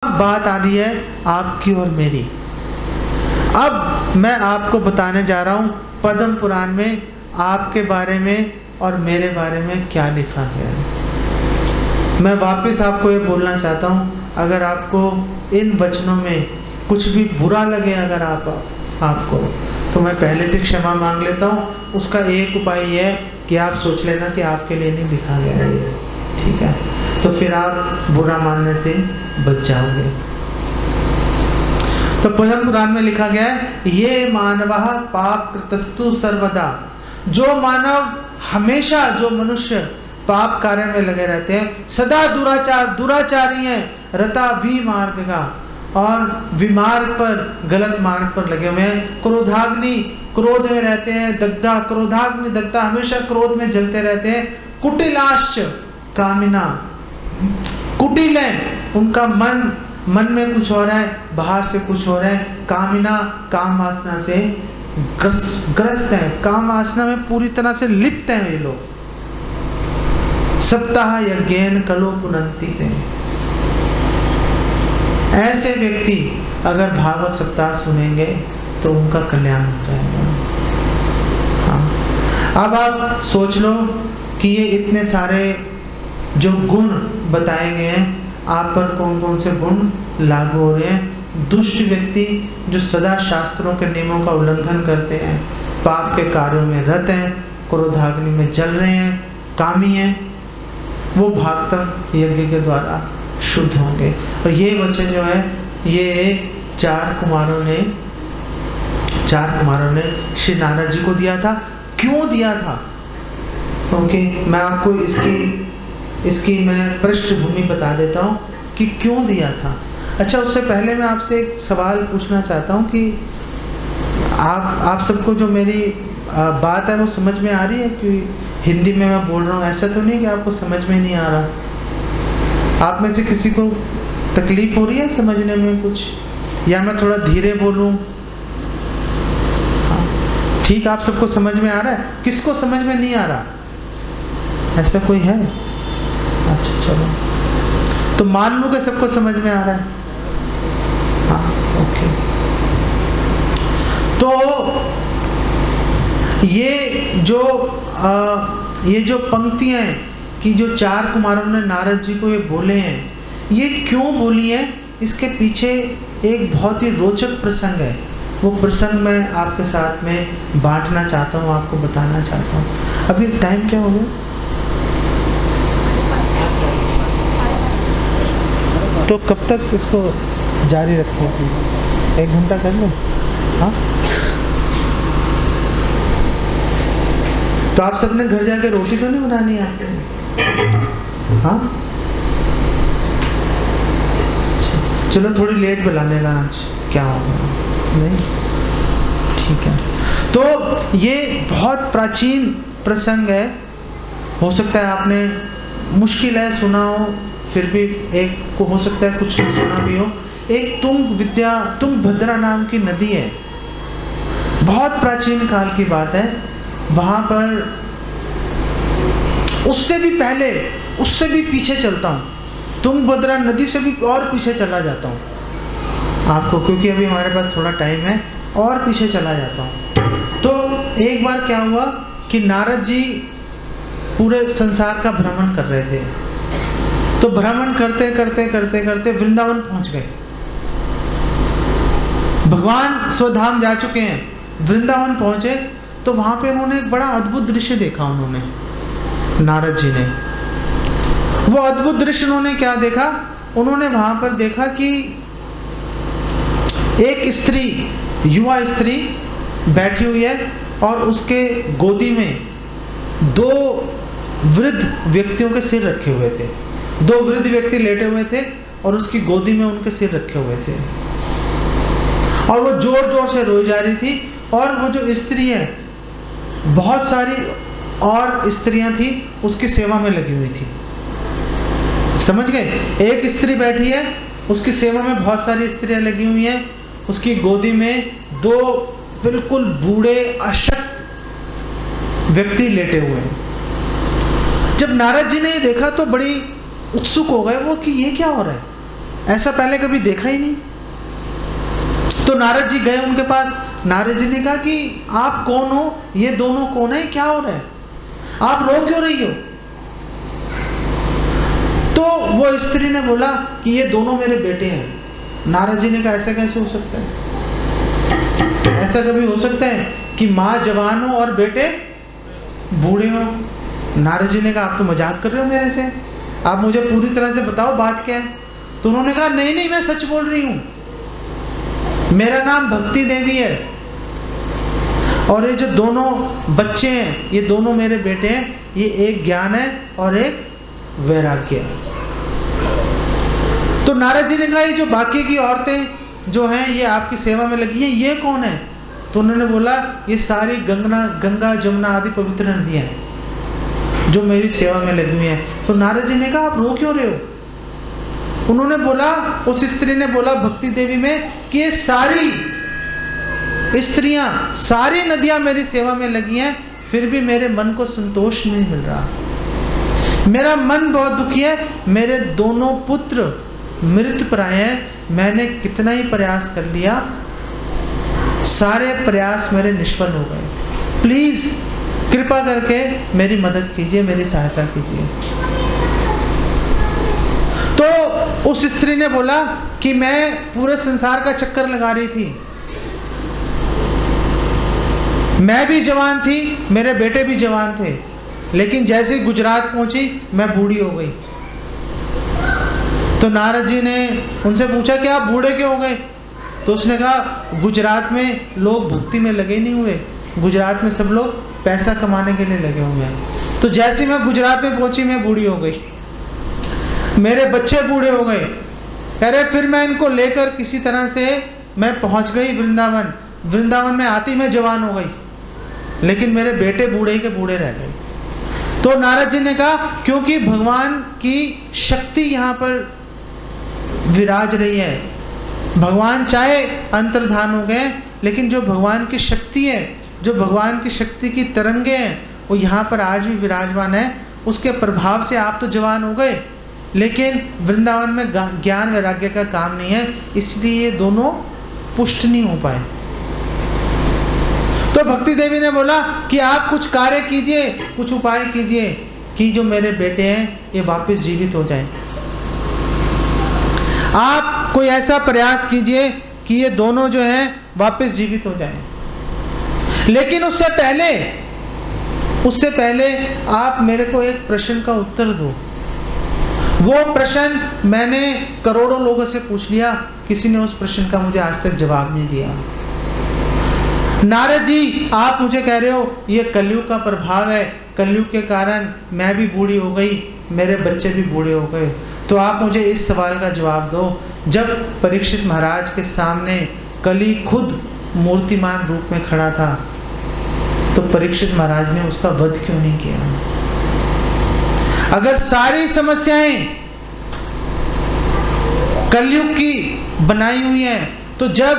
बात आ रही है आपकी और मेरी। अब मैं आपको बताने जा रहा हूँ पद्म पुराण में आपके बारे में और मेरे बारे में क्या लिखा गया है। मैं वापस आपको ये बोलना चाहता हूँ, अगर आपको इन वचनों में कुछ भी बुरा लगे अगर आपको तो मैं पहले से क्षमा मांग लेता हूँ। उसका एक उपाय ये है कि आप सोच लेना कि आपके लिए नहीं लिखा गया है ये, ठीक है? तो फिर आप बुरा मानने से बच जाओगे। तो पद्म पुराण में लिखा गया है, ये मानवः पाप कृतस्तु सर्वदा। जो मानव हमेशा, जो मनुष्य पाप कार्य में लगे रहते हैं, सदा दुराचारी हैं, रता विमार्ग का, और विमार्ग पर, गलत मार्ग पर लगे हुए हैं। क्रोधाग्नि, क्रोध में रहते हैं, दग्धा, क्रोधाग्नि दग्धा, हमेशा क्रोध में जलते रहते हैं। कुटिलाश्च कामिना, कुटिल है, उनका मन में कुछ हो रहा है, बाहर से कुछ हो रहा है। कामिना, काम वासना से ग्रस्त है, काम वासना में पूरी तरह से लिप्त हैं ये लोग। सप्ताह यज्ञेन कलो पुनन्ति ते। ऐसे व्यक्ति अगर भागवत सप्ताह सुनेंगे तो उनका कल्याण हो जाएगा। हाँ, अब आप सोच लो कि ये इतने सारे जो गुण बताए गए हैं, आप पर कौन कौन से गुण लागू हो रहे हैं। दुष्ट व्यक्ति जो सदा शास्त्रों के नियमों का उल्लंघन करते हैं, पाप के कार्यों में रत हैं, क्रोधाग्नि में जल रहे हैं, कामी हैं, वो भागवत यज्ञ के द्वारा शुद्ध होंगे। और ये वचन जो है ये चार कुमारों ने श्री नारद जी को दिया था। क्यों दिया था? ओके, मैं आपको इसकी मैं पृष्ठभूमि बता देता हूँ कि क्यों दिया था। अच्छा, उससे पहले मैं आपसे एक सवाल पूछना चाहता हूँ कि आप सबको जो मेरी बात है वो समझ में आ रही है? कि हिंदी में मैं बोल रहा हूँ, ऐसा तो नहीं कि आपको समझ में नहीं आ रहा? आप में से किसी को तकलीफ हो रही है समझने में कुछ, या मैं थोड़ा धीरे बोलूँ? ठीक, आप सबको समझ में आ रहा है? किसको समझ में नहीं आ रहा? ऐसा कोई है? अच्छा चलो, तो मान लूँ कि सबको समझ में आ रहा है। हाँ, ओके। तो ये जो पंक्तियां हैं कि जो चार कुमारों ने नारद जी को ये बोले हैं, ये क्यों बोली हैं, इसके पीछे एक बहुत ही रोचक प्रसंग है। वो प्रसंग मैं आपके साथ में बांटना चाहता हूँ, आपको बताना चाहता हूँ। अभी टाइम क्या हो गया? तो कब तक इसको जारी रखें? 1 घंटा कर लो। हाँ, तो आप सबने घर जाके रोटी तो नहीं बनानी आती? हाँ, चलो थोड़ी लेट बुलाने का, आज क्या होगा? नहीं, ठीक है। तो ये बहुत प्राचीन प्रसंग है, हो सकता है आपने, मुश्किल है सुना हो, फिर भी एक को हो सकता है कुछ नहीं सुना भी हो। एक तुंगभद्रा नाम की नदी है, बहुत प्राचीन काल की बात है। वहां पर उससे भी पहले, उससे भी पीछे चलता हूँ, तुंगभद्रा नदी से भी और पीछे चला जाता हूँ आपको, क्योंकि अभी हमारे पास थोड़ा टाइम है, और पीछे चला जाता हूँ। तो एक बार क्या हुआ कि नारद जी पूरे संसार का भ्रमण कर रहे थे। तो भ्रमण करते करते वृंदावन पहुंच गए। भगवान स्वधाम जा चुके हैं, वृंदावन पहुंचे तो वहां पे उन्होंने एक बड़ा अद्भुत दृश्य देखा। उन्होंने, नारद जी ने, वो अद्भुत दृश्य उन्होंने क्या देखा? उन्होंने वहां पर देखा कि एक स्त्री, युवा स्त्री बैठी हुई है और उसके गोदी में 2 वृद्ध व्यक्तियों के सिर रखे हुए थे। 2 वृद्ध व्यक्ति लेटे हुए थे और उसकी गोदी में उनके सिर रखे हुए थे, और वो जोर जोर से रोई जा रही थी। और वो जो स्त्री है, बहुत सारी और स्त्रियां थी उसकी सेवा में लगी हुई थी। समझ गए? एक स्त्री बैठी है, उसकी सेवा में बहुत सारी स्त्रियां लगी हुई हैं, उसकी गोदी में 2 बिल्कुल बूढ़े अशक्त व्यक्ति लेटे हुए हैं। जब नारद जी ने देखा तो बड़ी उत्सुक हो गए वो कि ये क्या हो रहा है। ऐसा पहले कभी देखा ही नहीं। तो नारद जी गए उनके पास। नारद जी ने कहा कि आप कौन हो, ये दोनों कौन है, क्या हो रहा है, आप रो क्यों रही हो? तो वो स्त्री ने बोला कि ये दोनों मेरे बेटे हैं। नारद जी ने कहा ऐसा कैसे हो सकता है? ऐसा कभी हो सकता है कि माँ जवान हो और बेटे बूढ़े हो? नारद जी ने कहा आप तो मजाक कर रहे हो मेरे से, आप मुझे पूरी तरह से बताओ बात क्या है। तो उन्होंने कहा नहीं नहीं, मैं सच बोल रही हूँ, मेरा नाम भक्ति देवी है और ये जो दोनों बच्चे हैं ये दोनों मेरे बेटे हैं। ये एक ज्ञान है और एक वैराग्य है। तो नारद जी ने कहा ये जो बाकी की औरतें जो हैं ये आपकी सेवा में लगी हैं, ये कौन है? तो उन्होंने बोला ये सारी गंगा जमुना आदि पवित्र नदियां हैं जो मेरी सेवा में लगी हुई हैं। तो नारद जी ने कहा आप रो क्यों रहे हो? उन्होंने बोला, उस स्त्री ने बोला भक्ति देवी में कि ये सारी स्त्रियां, सारी नदियां मेरी सेवा में लगी हैं, फिर भी मेरे मन को संतोष नहीं मिल रहा। मेरा मन बहुत दुखी है, मेरे दोनों पुत्र मृतप्राय हैं, मैंने कितना ही प्रयास कर लिया, सारे प्रयास मेरे निष्फल हो गए। प्लीज कृपा करके मेरी मदद कीजिए, मेरी सहायता कीजिए। तो उस स्त्री ने बोला कि मैं पूरे संसार का चक्कर लगा रही थी, मैं भी जवान थी, मेरे बेटे भी जवान थे, लेकिन जैसे ही गुजरात पहुंची मैं बूढ़ी हो गई। तो नारद जी ने उनसे पूछा कि आप बूढ़े क्यों हो गए? तो उसने कहा गुजरात में लोग भक्ति में लगे नहीं हुए, गुजरात में सब लोग पैसा कमाने के लिए लगे हुए हैं। तो जैसे मैं गुजरात में पहुंची मैं बूढ़ी हो गई, मेरे बच्चे बूढ़े हो गए। अरे फिर मैं इनको लेकर किसी तरह से मैं पहुंच गई वृंदावन। वृंदावन में आती मैं जवान हो गई, लेकिन मेरे बेटे बूढ़े के बूढ़े रह गए। तो नारद जी ने कहा क्योंकि भगवान की शक्ति यहाँ पर विराज रही है। भगवान चाहे अंतर्धान हो गए, लेकिन जो भगवान की शक्ति है, जो भगवान की शक्ति की तरंगे हैं, वो यहाँ पर आज भी विराजमान है। उसके प्रभाव से आप तो जवान हो गए, लेकिन वृंदावन में ज्ञान वैराग्य का काम नहीं है, इसलिए ये दोनों पुष्ट नहीं हो पाए। तो भक्ति देवी ने बोला कि आप कुछ कार्य कीजिए, कुछ उपाय कीजिए कि जो मेरे बेटे हैं ये वापस जीवित हो जाएं। आप कोई ऐसा प्रयास कीजिए कि ये दोनों जो हैं वापस जीवित हो जाएं। लेकिन उससे पहले आप मेरे को एक प्रश्न का उत्तर दो। वो प्रश्न मैंने करोड़ों लोगों से पूछ लिया, किसी ने उस प्रश्न का मुझे आज तक जवाब नहीं दिया। नारद जी आप मुझे कह रहे हो ये कलयुग का प्रभाव है, कलयुग के कारण मैं भी बूढ़ी हो गई, मेरे बच्चे भी बूढ़े हो गए। तो आप मुझे इस सवाल का जवाब दो, जब परीक्षित महाराज के सामने कली खुद मूर्तिमान रूप में खड़ा था, तो परीक्षित महाराज ने उसका वध क्यों नहीं किया? अगर सारी समस्याएं कलयुग की बनाई हुई हैं, तो जब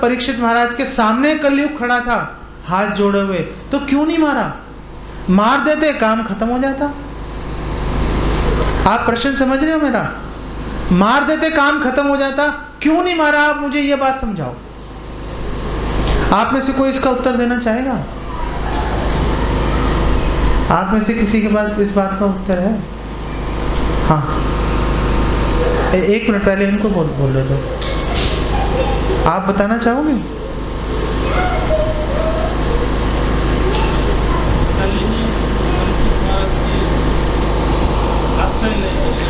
परीक्षित महाराज के सामने कलयुग खड़ा था हाथ जोड़े हुए, तो क्यों नहीं मारा? मार देते, काम खत्म हो जाता। आप प्रश्न समझ रहे हो मेरा? मार देते, काम खत्म हो जाता, क्यों नहीं मारा? आप मुझे ये बात समझाओ। आप में से कोई इसका उत्तर देना चाहेगा? आप में से किसी के पास इस बात का उत्तर है? हाँ, एक मिनट पहले इनको बोल रहे थे, आप बताना चाहोगे?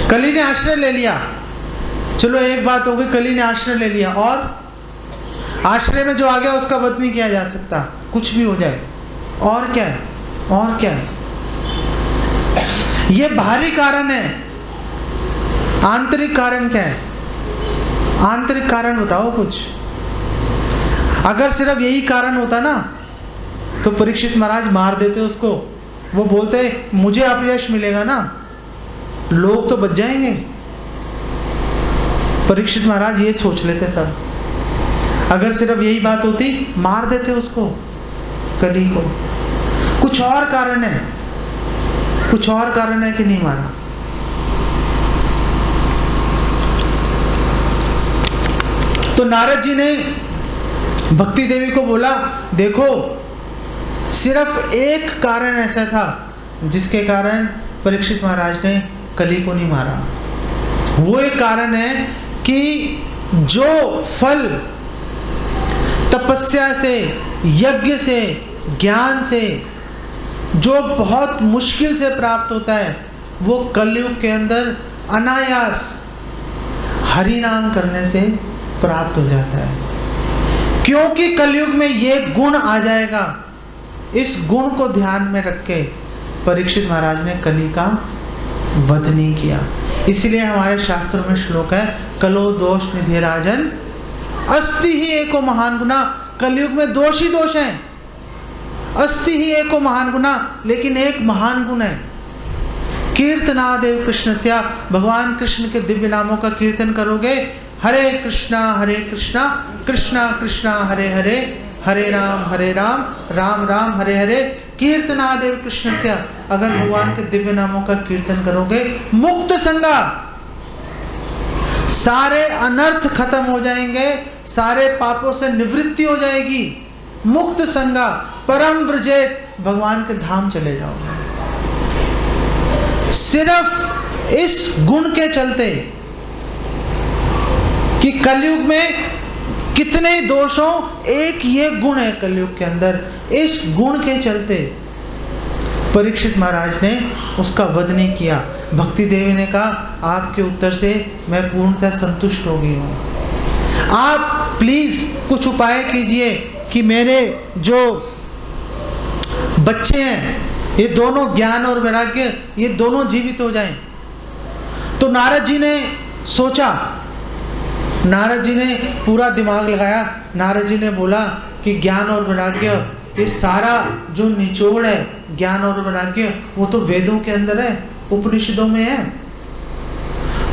कली ने आश्रय ले लिया, चलो एक बात हो गई, कली ने आश्रय ले लिया, और आश्रय में जो आ गया उसका वध नहीं किया जा सकता, कुछ भी हो जाए। और क्या है? और क्या है? ये बाहरी कारण है, आंतरिक कारण क्या है? आंतरिक कारण बताओ कुछ। अगर सिर्फ यही कारण होता ना, तो परीक्षित महाराज मार देते उसको। वो बोलते मुझे अपयश मिलेगा ना, लोग तो बच जाएंगे। परीक्षित महाराज ये सोच लेते तब। अगर सिर्फ यही बात होती, मार देते उसको, कली को। कुछ और कारण है, कुछ और कारण है कि नहीं मारा? तो नारद जी ने भक्ति देवी को बोला, देखो सिर्फ एक कारण ऐसा था जिसके कारण परीक्षित महाराज ने कली को नहीं मारा। वो एक कारण है कि जो फल तपस्या से, यज्ञ से, ज्ञान से जो बहुत मुश्किल से प्राप्त होता है, वो कलयुग के अंदर अनायास हरि नाम करने से प्राप्त हो जाता है। क्योंकि कलयुग में ये गुण आ जाएगा, इस गुण को ध्यान में रख के परीक्षित महाराज ने कली का वध नहीं किया। इसलिए हमारे शास्त्रों में श्लोक है, कलो दोष निधे राजन अस्ति ही एको महान गुना। कलयुग में दोष ही दोष हैं, अस्ति ही एको महान गुना, लेकिन एक महान गुण है, कीर्तनादेव कृष्णस्या। भगवान कृष्ण के दिव्य नामों का कीर्तन करोगे, हरे कृष्णा कृष्णा कृष्णा हरे हरे, हरे राम राम राम हरे हरे। कीर्तनादेव कृष्णस्या, अगर भगवान के दिव्य नामों का कीर्तन करोगे, मुक्त संगा, सारे अनर्थ खत्म हो जाएंगे, सारे पापों से निवृत्ति हो जाएगी। मुक्त संगा परम ब्रजेत, भगवान के धाम चले जाओगे। सिर्फ इस गुण के चलते कि कलयुग में कितने ही दोषों, एक ये गुण है कलयुग के अंदर, इस गुण के चलते परीक्षित महाराज ने उसका वध नहीं किया। भक्ति देवी ने कहा, आपके उत्तर से मैं पूर्णतः संतुष्ट हो गई हूँ। आप प्लीज कुछ उपाय कीजिए कि मेरे जो बच्चे हैं, ये दोनों ज्ञान और वैराग्य, ये दोनों जीवित हो जाएं। तो नारद जी ने सोचा, नारद जी ने पूरा दिमाग लगाया। नारद जी ने बोला कि ज्ञान और वैराग्य, ये सारा जो निचोड़ है ज्ञान और वैराग्य, वो तो वेदों के अंदर है, उपनिषदों में है।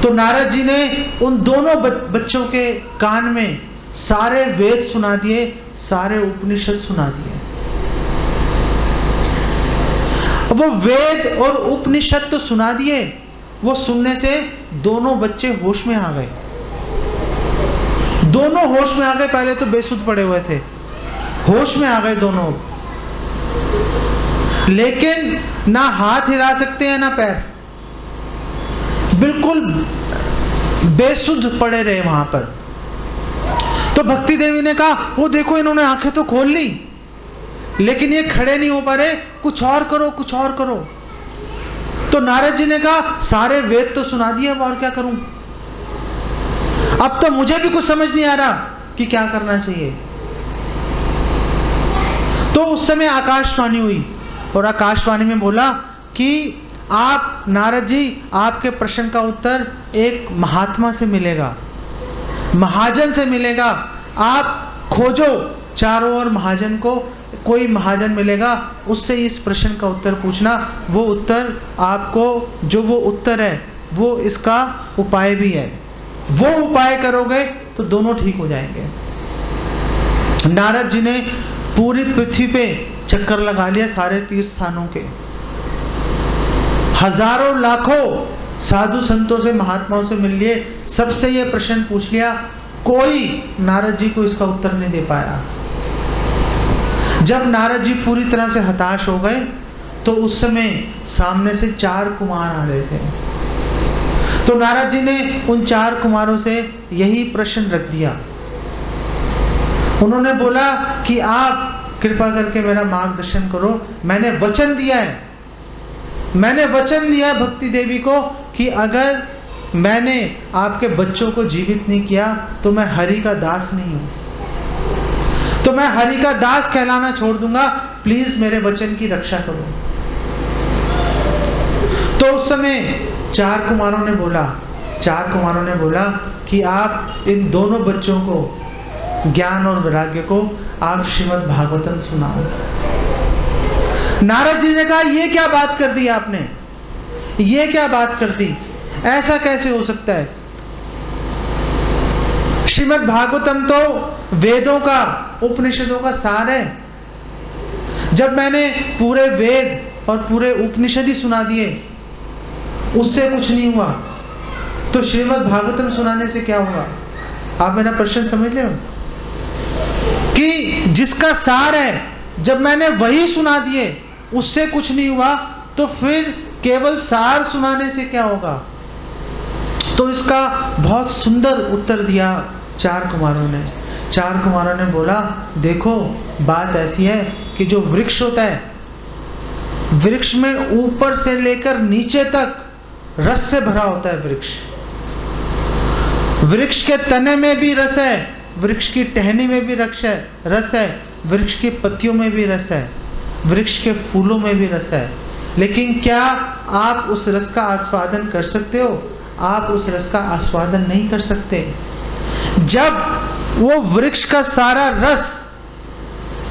तो नारद जी ने उन दोनों बच्चों के कान में सारे वेद सुना दिए, सारे उपनिषद सुना दिए। वो वेद और उपनिषद तो सुना दिए, वो सुनने से दोनों बच्चे होश में आ गए। दोनों होश में आ गए, पहले तो बेसुध पड़े हुए थे, होश में आ गए दोनों। लेकिन ना हाथ हिला सकते हैं ना पैर, बिल्कुल बेसुध पड़े रहे वहां पर। तो भक्ति देवी ने कहा, वो देखो इन्होंने आंखें तो खोल ली, लेकिन ये खड़े नहीं हो पा रहे, कुछ और करो, कुछ और करो। तो नारद जी ने कहा, सारे वेद तो सुना दिए, अब और क्या करूं? अब तो मुझे भी कुछ समझ नहीं आ रहा कि क्या करना चाहिए। तो उस समय आकाशवाणी हुई और आकाशवाणी में बोला कि आप नारद जी, आपके प्रश्न का उत्तर एक महात्मा से मिलेगा, महाजन से मिलेगा। आप खोजो चारों ओर महाजन को, कोई महाजन मिलेगा, उससे इस प्रश्न का उत्तर पूछना। वो उत्तर आपको, जो वो उत्तर है वो इसका उपाय भी है। वो उपाय करोगे तो दोनों ठीक हो जाएंगे। नारद जी ने पूरी पृथ्वी पे चक्कर लगा लिया, सारे तीर्थ स्थानों के, हजारों लाखों साधु संतों से, महात्माओं से मिल लिए, सबसे ये प्रश्न पूछ लिया, कोई नारद जी को इसका उत्तर नहीं दे पाया। जब नारद जी पूरी तरह से हताश हो गए तो उस समय सामने से 4 कुमार आ रहे थे। तो नारद जी ने उन 4 कुमारों से यही प्रश्न रख दिया। उन्होंने बोला कि आप कृपा करके मेरा मार्गदर्शन करो। मैंने वचन दिया है, मैंने वचन दिया भक्ति देवी को कि अगर मैंने आपके बच्चों को जीवित नहीं किया तो मैं हरि का दास नहीं हूं, तो मैं हरि का दास कहलाना छोड़ दूंगा, प्लीज मेरे वचन की रक्षा करो। तो उस समय 4 कुमारों ने बोला कि आप इन दोनों बच्चों को, ज्ञान और वैराग्य को, आप श्रीमद् भागवतम सुनाओ। नारद जी ने कहा, ये क्या बात कर दी आपने, ये क्या बात कर दी, ऐसा कैसे हो सकता है? श्रीमद् भागवतम तो वेदों का, उपनिषदों का सार है। जब मैंने पूरे वेद और पूरे उपनिषद ही सुना दिए, उससे कुछ नहीं हुआ, तो श्रीमद् भागवतम सुनाने से क्या हुआ? आप मेरा प्रश्न समझ रहे हो कि जिसका सार है, जब मैंने वही सुना दिए उससे कुछ नहीं हुआ, तो फिर केवल सार सुनाने से क्या होगा? तो इसका बहुत सुंदर उत्तर दिया 4 कुमारों ने। 4 कुमारों ने बोला, देखो बात ऐसी है कि जो वृक्ष होता है, वृक्ष में ऊपर से लेकर नीचे तक रस से भरा होता है। वृक्ष के तने में भी रस है, वृक्ष की टहनी में भी रस है, वृक्ष की पत्तियों में भी रस है, वृक्ष के फूलों में भी रस है। लेकिन क्या आप उस रस का आस्वादन कर सकते हो? आप उस रस का आस्वादन नहीं कर सकते। जब वो वृक्ष का सारा रस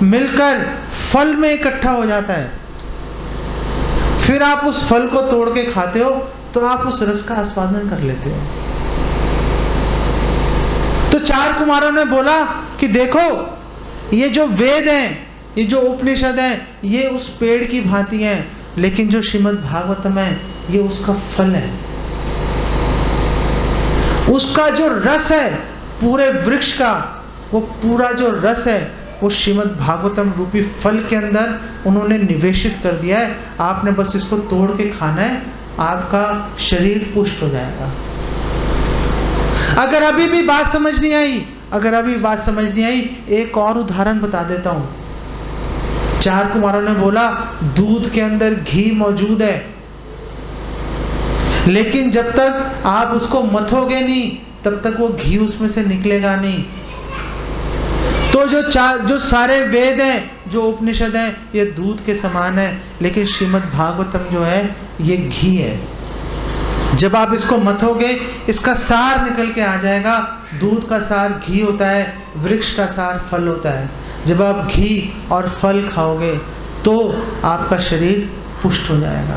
मिलकर फल में इकट्ठा हो जाता है, फिर आप उस फल को तोड़ के खाते हो, तो आप उस रस का आस्वादन कर लेते हो। तो 4 कुमारों ने बोला कि देखो, ये जो वेद हैं, ये जो उपनिषद हैं, ये उस पेड़ की भांति हैं, लेकिन जो श्रीमद् भागवतम है, ये उसका फल है। उसका जो रस है पूरे वृक्ष का, वो पूरा जो रस है वो श्रीमद् भागवतम रूपी फल के अंदर उन्होंने निवेशित कर दिया है। आपने बस इसको तोड़ के खाना है, आपका शरीर पुष्ट हो जाएगा। अगर अभी भी बात समझ नहीं आई, एक और उदाहरण बता देता हूं। 4 कुमारों ने बोला, दूध के अंदर घी मौजूद है, लेकिन जब तक आप उसको मथोगे नहीं, तब तक वो घी उसमें से निकलेगा नहीं। तो जो सारे वेद हैं, जो उपनिषद हैं, ये दूध के समान है, लेकिन श्रीमद् भागवतम जो है ये घी है। जब आप इसको मथोगे, इसका सार निकल के आ जाएगा। दूध का सार घी होता है, वृक्ष का सार फल होता है। जब आप घी और फल खाओगे तो आपका शरीर पुष्ट हो जाएगा।